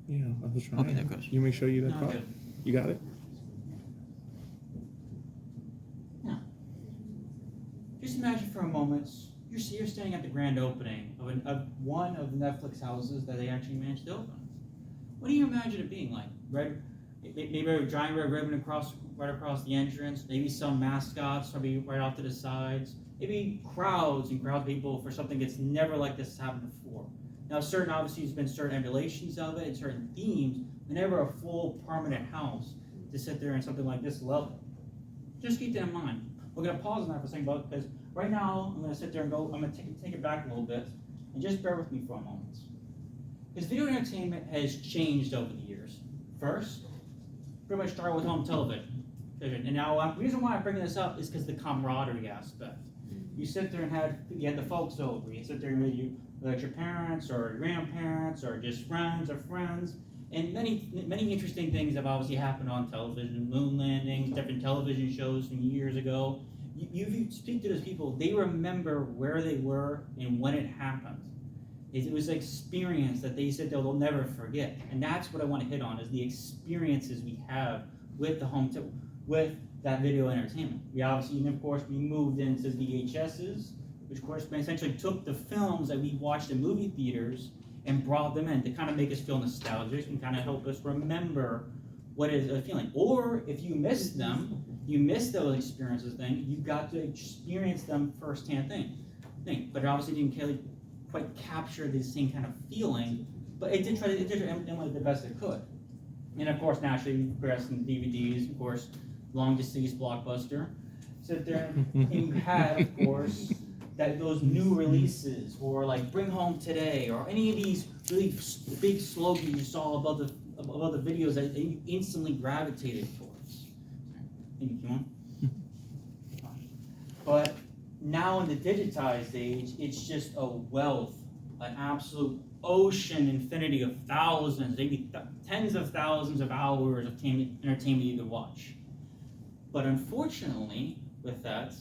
Yeah, I was trying. Okay, no, good. You make sure you got No, caught. good. You got it? Now, just imagine for a moment, you're standing at the grand opening of one of the Netflix houses that they actually managed to open. What do you imagine it being like? Maybe a giant red ribbon right across the entrance. Maybe some mascots, probably right off to the sides. Maybe crowds and crowds of people for something that's never like this happened before. Now, obviously, there's been certain emulations of it and certain themes, but never a full permanent house to sit there in something like this level. Just keep that in mind. We're going to pause on that for a second, because right now I'm going to sit there and I'm going to take it back a little bit, and just bear with me for a moment. Because video entertainment has changed over the years. First, pretty much started with home television. And now, the reason why I'm bringing this up is because the camaraderie aspect. You sit there and you had the folks over. You sit there and you let your parents or your grandparents or just friends or friends. And many interesting things have obviously happened on television, moon landings, different television shows from years ago. You speak to those people, they remember where they were and when it happened. It was an experience that they said they'll never forget. And that's what I want to hit on, is the experiences we have with with that video entertainment. We obviously, of course, we moved into VHSs, which of course essentially took the films that we watched in movie theaters and brought them in to kind of make us feel nostalgic and kind of help us remember what is a feeling. Or if you missed them, you missed those experiences, then you got to experience them firsthand thing. But it obviously didn't quite capture the same kind of feeling, but it did emulate the best it could. And of course, naturally, we progressed in DVDs, of course, long deceased Blockbuster. Sit there and you had, of course, those new releases, or like Bring Home Today, or any of these really big slogans you saw above the videos that you instantly gravitated towards. Thank you, Kimon. But now in the digitized age, it's just a wealth, an absolute ocean infinity of thousands, maybe tens of thousands of hours of entertainment you could watch. But unfortunately, with that,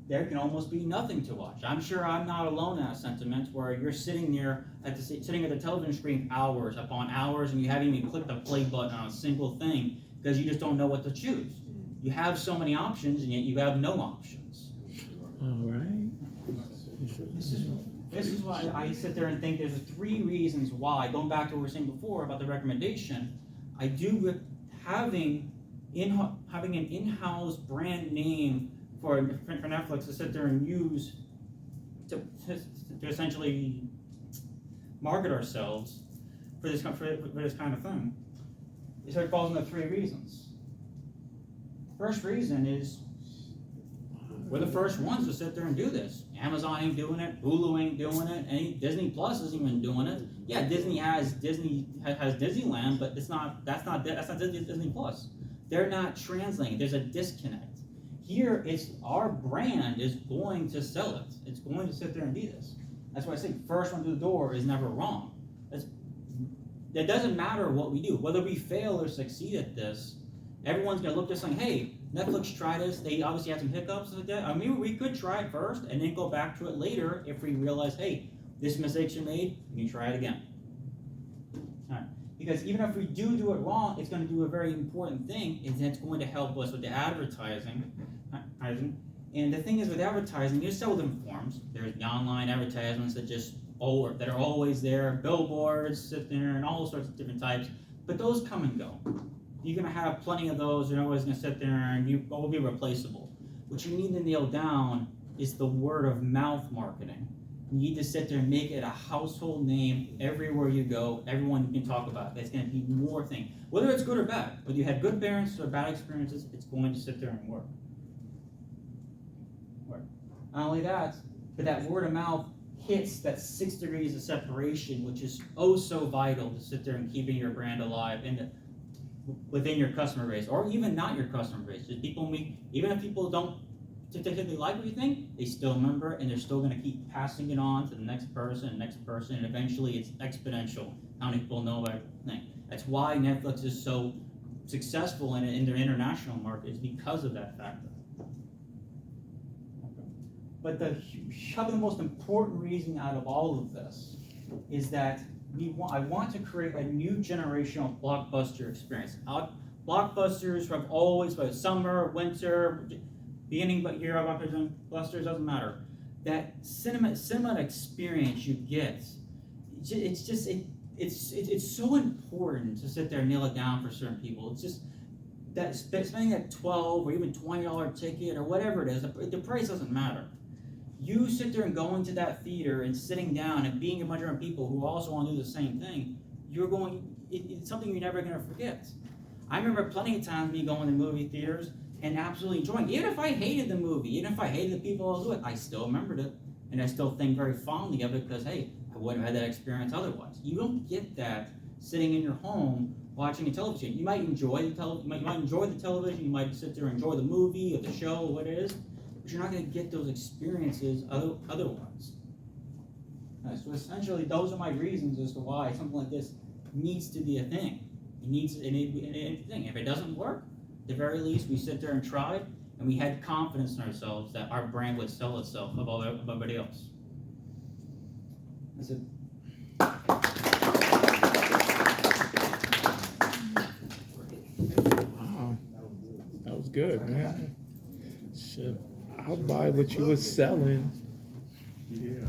there can almost be nothing to watch. I'm sure I'm not alone in that sentiment, where you're sitting there sitting at the television screen hours upon hours, and you haven't even clicked the play button on a single thing because you just don't know what to choose. You have so many options, and yet you have no options. All right. This is why I sit there and think there's 3 reasons why, going back to what we were saying before about the recommendation, I do having an in-house brand name for Netflix to sit there and use to essentially market ourselves for this kind of thing. So it falls into 3 reasons. First reason is we're the first ones to sit there and do this. Amazon ain't doing it, Hulu ain't doing it, Disney Plus isn't even doing it. Yeah, Disney has Disneyland, but that's not Disney Plus. They're not translating. There's a disconnect. Here, it's our brand is going to sell it. It's going to sit there and do this. That's why I say first one through the door is never wrong. It doesn't matter what we do, whether we fail or succeed at this. Everyone's going to look at us saying, hey, Netflix tried us. They obviously had some hiccups like that. I mean, we could try it first and then go back to it later if we realize, hey, this mistake's been made, we can try it again. All right. Because even if we do it wrong, it's going to do a very important thing, is it's going to help us with the advertising. And the thing is with advertising, there's several forms. There's the online advertisements that are always there, billboards, sit there, and all sorts of different types. But those come and go. You're going to have plenty of those. You're always going to sit there and you will be replaceable. What you need to nail down is the word of mouth marketing. You need to sit there and make it a household name everywhere you go. Everyone can talk about it. It's going to be more thing. Whether it's good or bad, whether you had good experiences or bad experiences, it's going to sit there and work. Not only that, but that word of mouth hits that 6 degrees of separation, which is oh so vital to sit there and keeping your brand alive within your customer base, or even not your customer base. Just even if people don't typically like what you think, they still remember it, and they're still going to keep passing it on to the next person, and eventually it's exponential. How many people know everything? That's why Netflix is so successful in their international market, is because of that factor. But probably the most important reason out of all of this is that I want to create a new generational blockbuster experience. Blockbusters have always, whether summer, winter, beginning of year blockbusters, doesn't matter. That cinema experience you get, it's so important to sit there and nail it down for certain people. It's just that spending that $12 or even $20 ticket or whatever it is, the price doesn't matter. You sit there and going to that theater and sitting down and being a bunch of people who also want to do the same thing, it's something you're never going to forget. I remember plenty of times me going to movie theaters and absolutely enjoying it. Even if I hated the movie, even if I hated the people I was with, I still remembered it. And I still think very fondly of it because, hey, I wouldn't have had that experience otherwise. You don't get that sitting in your home watching a television. You might enjoy the television, you might sit there and enjoy the movie or the show or what it is, but you're not going to get those experiences otherwise. So essentially, those are my reasons as to why something like this needs to be a thing. It needs a thing. If it doesn't work, at the very least, we sit there and try, and we had confidence in ourselves that our brand would sell itself above everybody else. That's it. Wow. That was good, man. Shit. I'll buy what you were selling. Yeah.